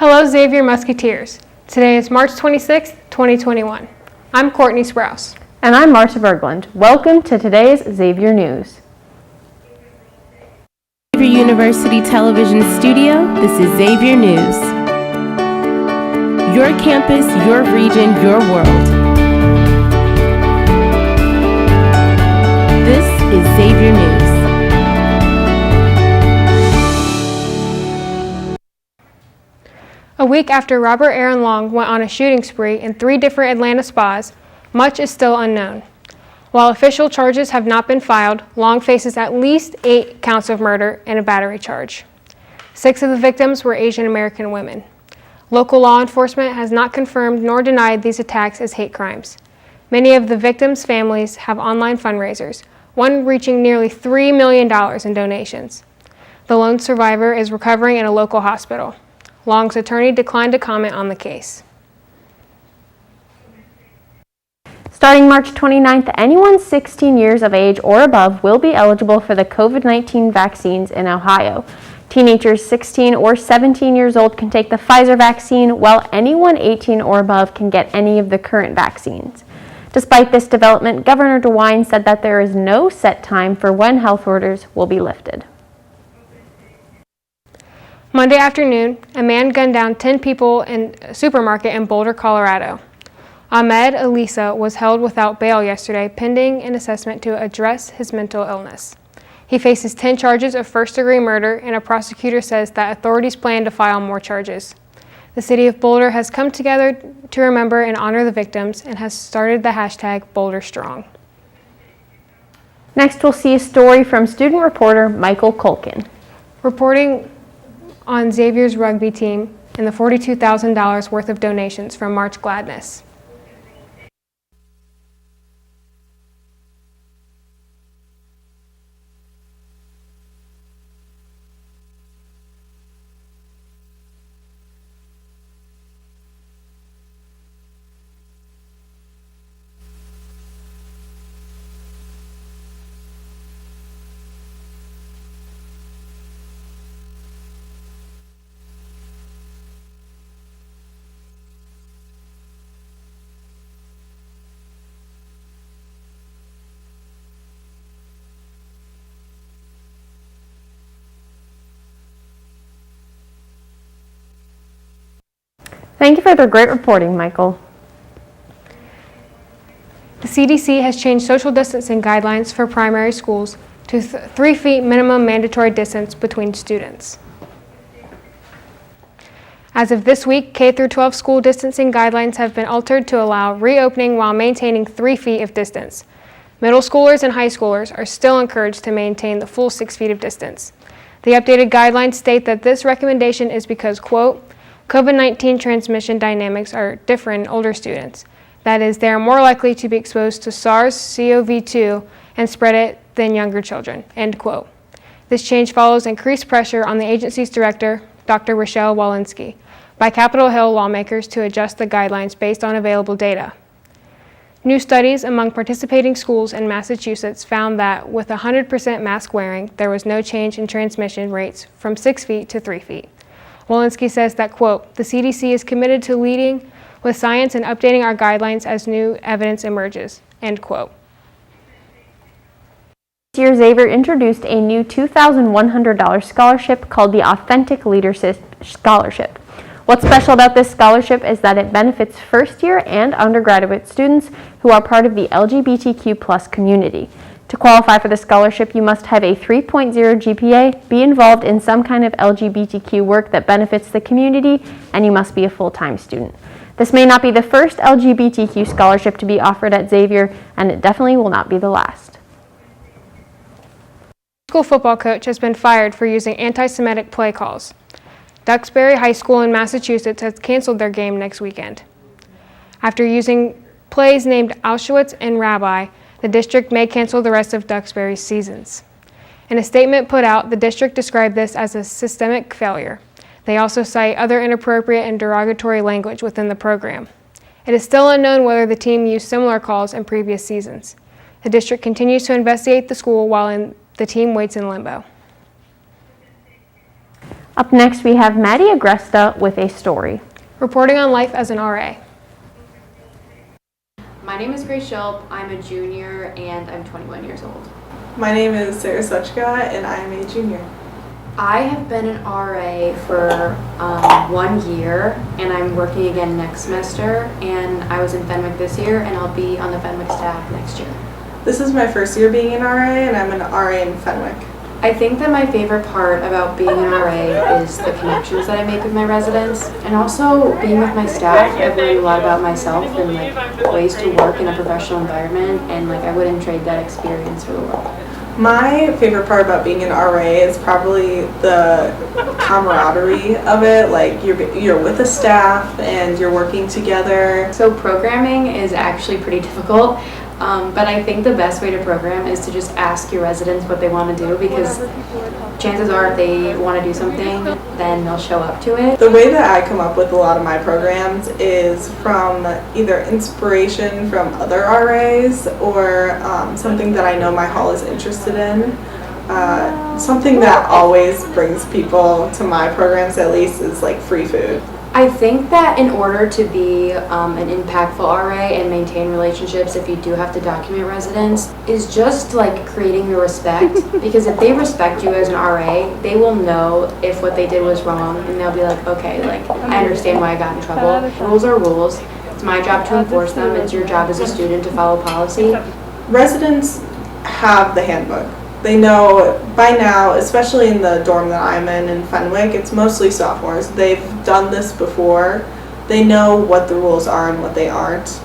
Hello Xavier Musketeers. Today is March 26, 2021. I'm Courtney Sprouse. And I'm Marcia Berglund. Welcome to today's Xavier News. Xavier University Television Studio, this is Xavier News. Your campus, your region, your world. This is Xavier News. A week after Robert Aaron Long went on a shooting spree in 3 different Atlanta spas, much is still unknown. While official charges have not been filed, Long faces at least 8 counts of murder and a battery charge. 6 of the victims were Asian American women. Local law enforcement has not confirmed nor denied these attacks as hate crimes. Many of the victims' families have online fundraisers, one reaching nearly $3 million in donations. The lone survivor is recovering in a local hospital. Long's attorney declined to comment on the case. Starting March 29th, anyone 16 years of age or above will be eligible for the COVID-19 vaccines in Ohio. Teenagers 16 or 17 years old can take the Pfizer vaccine, while anyone 18 or above can get any of the current vaccines. Despite this development, Governor DeWine said that there is no set time for when health orders will be lifted. Monday afternoon, a man gunned down 10 people in a supermarket in Boulder, Colorado. Ahmed Elisa was held without bail yesterday pending an assessment to address his mental illness. He faces 10 charges of first-degree murder, and a prosecutor says that authorities plan to file more charges. The city of Boulder has come together to remember and honor the victims and has started the hashtag #BoulderStrong. Next, we'll see a story from student reporter Michael Culkin. Reporting on Xavier's rugby team and the $42,000 worth of donations from March Gladness. Thank you for the great reporting, Michael. The CDC has changed social distancing guidelines for primary schools to 3 feet minimum mandatory distance between students. As of this week, K-12 school distancing guidelines have been altered to allow reopening while maintaining 3 feet of distance. Middle schoolers and high schoolers are still encouraged to maintain the full 6 feet of distance. The updated guidelines state that this recommendation is because, quote, COVID-19 transmission dynamics are different in older students. That is, they are more likely to be exposed to SARS-CoV-2 and spread it than younger children, end quote. This change follows increased pressure on the agency's director, Dr. Rochelle Walensky, by Capitol Hill lawmakers to adjust the guidelines based on available data. New studies among participating schools in Massachusetts found that with 100% mask wearing, there was no change in transmission rates from 6 feet to 3 feet. Walensky says that, quote, the CDC is committed to leading with science and updating our guidelines as new evidence emerges, end quote. This year, Xavier introduced a new $2,100 scholarship called the Authentic Leadership Scholarship. What's special about this scholarship is that it benefits first-year and undergraduate students who are part of the LGBTQ+ community. To qualify for the scholarship, you must have a 3.0 GPA, be involved in some kind of LGBTQ work that benefits the community, and you must be a full-time student. This may not be the first LGBTQ scholarship to be offered at Xavier, and it definitely will not be the last. School football coach has been fired for using anti-Semitic play calls. Duxbury High School in Massachusetts has canceled their game next weekend. After using plays named Auschwitz and Rabbi, the district may cancel the rest of Duxbury's seasons. In a statement put out, the district described this as a systemic failure. They also cite other inappropriate and derogatory language within the program. It is still unknown whether the team used similar calls in previous seasons. The district continues to investigate the school while the team waits in limbo. Up next, we have Maddie Agresta with a story. Reporting on life as an RA. My name is Grace Schulp. I'm a junior and I'm 21 years old. My name is Sarah Suchka and I am a junior. I have been an RA for 1 year and I'm working again next semester, and I was in Fenwick this year and I'll be on the Fenwick staff next year. This is my first year being an RA and I'm an RA in Fenwick. I think that my favorite part about being an RA is the connections that I make with my residents, and also being with my staff. I've learned a lot about myself and ways to work in a professional environment, and I wouldn't trade that experience for the world. My favorite part about being an RA is probably the camaraderie of it. You're with a staff and you're working together. So programming is actually pretty difficult. But I think the best way to program is to just ask your residents what they want to do, because chances are if they want to do something, then they'll show up to it. The way that I come up with a lot of my programs is from either inspiration from other RAs or something that I know my hall is interested in. Something that always brings people to my programs, at least, is free food. I think that in order to be an impactful RA and maintain relationships, if you do have to document residents, is just creating your respect. Because if they respect you as an RA, they will know if what they did was wrong, and they'll be okay, I understand why I got in trouble. Rules are rules. It's my job to enforce them. It's your job as a student to follow policy. Residents have the handbook. They know by now, especially in the dorm that I'm in Fenwick, it's mostly sophomores. They've done this before. They know what the rules are and what they aren't.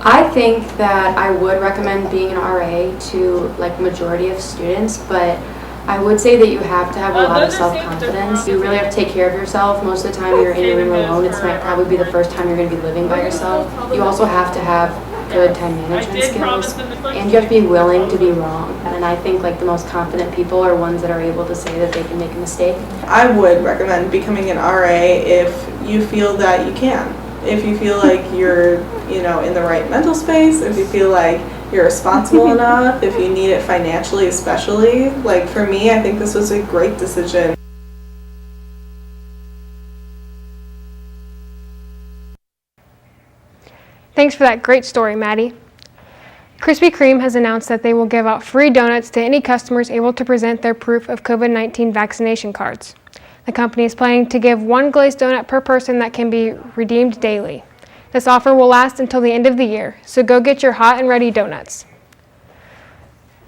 I think that I would recommend being an RA to majority of students, but I would say that you have to have a lot of self-confidence. You really have to take care of yourself. Most of the time you're in your room alone. It might probably be the first time you're going to be living by yourself. You also have to have good time management skills, and you have to be willing to be wrong. And I think the most confident people are ones that are able to say that they can make a mistake. I would recommend becoming an RA if you feel that you can. If you feel like you're, in the right mental space, if you feel like you're responsible enough, if you need it financially especially. For me, I think this was a great decision. Thanks for that great story, Maddie. Krispy Kreme has announced that they will give out free donuts to any customers able to present their proof of COVID-19 vaccination cards. The company is planning to give one glazed donut per person that can be redeemed daily. This offer will last until the end of the year, so go get your hot and ready donuts.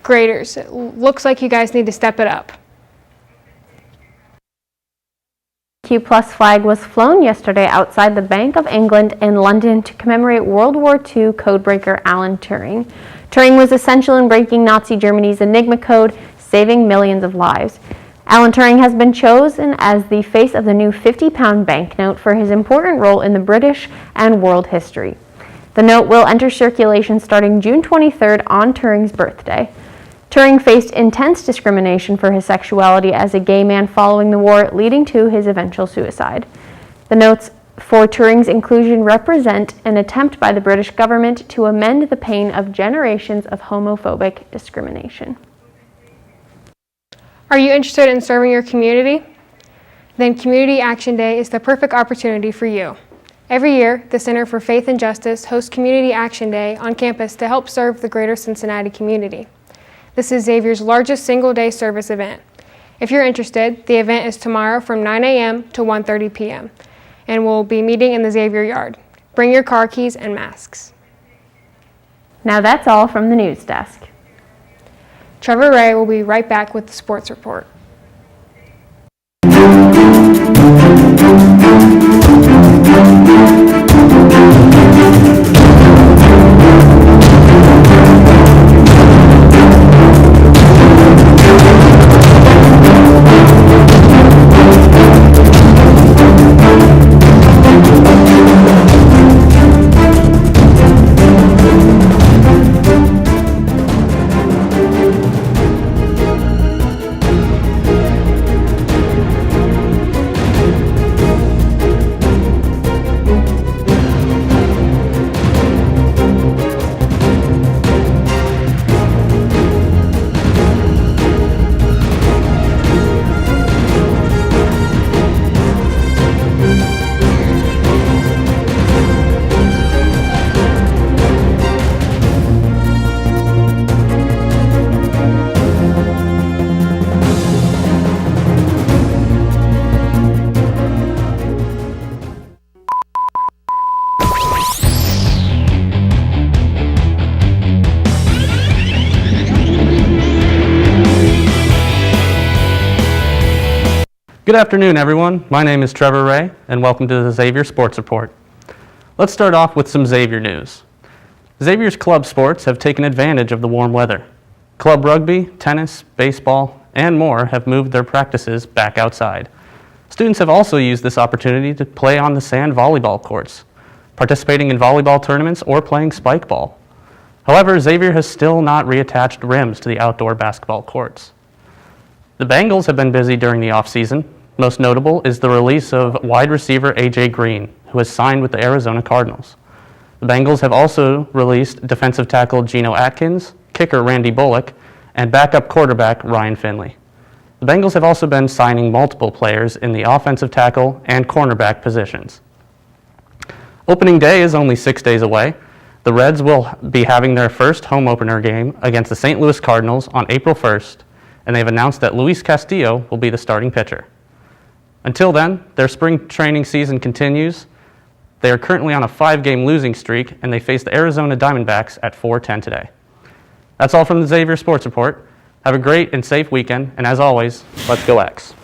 Graders, it looks like you guys need to step it up. Q+ flag was flown yesterday outside the Bank of England in London to commemorate World War II codebreaker Alan Turing. Turing was essential in breaking Nazi Germany's Enigma code, saving millions of lives. Alan Turing has been chosen as the face of the new £50 banknote for his important role in the British and world history. The note will enter circulation starting June 23rd on Turing's birthday. Turing faced intense discrimination for his sexuality as a gay man following the war, leading to his eventual suicide. The notes for Turing's inclusion represent an attempt by the British government to amend the pain of generations of homophobic discrimination. Are you interested in serving your community? Then Community Action Day is the perfect opportunity for you. Every year, the Center for Faith and Justice hosts Community Action Day on campus to help serve the greater Cincinnati community. This is Xavier's largest single-day service event. If you're interested, the event is tomorrow from 9 a.m. to 1:30 p.m. and we'll be meeting in the Xavier Yard. Bring your car keys and masks. Now that's all from the news desk. Trevor Ray will be right back with the sports report. Good afternoon, everyone. My name is Trevor Ray, and welcome to the Xavier Sports Report. Let's start off with some Xavier news. Xavier's club sports have taken advantage of the warm weather. Club rugby, tennis, baseball, and more have moved their practices back outside. Students have also used this opportunity to play on the sand volleyball courts, participating in volleyball tournaments or playing spike ball. However, Xavier has still not reattached rims to the outdoor basketball courts. The Bengals have been busy during the offseason. Most notable is the release of wide receiver A.J. Green, who has signed with the Arizona Cardinals. The Bengals have also released defensive tackle Geno Atkins, kicker Randy Bullock, and backup quarterback Ryan Finley. The Bengals have also been signing multiple players in the offensive tackle and cornerback positions. Opening day is only 6 days away. The Reds will be having their first home opener game against the St. Louis Cardinals on April 1st, and they've announced that Luis Castillo will be the starting pitcher. Until then, their spring training season continues. They are currently on a 5-game losing streak, and they face the Arizona Diamondbacks at 4:10 today. That's all from the Xavier Sports Report. Have a great and safe weekend, and as always, let's go X.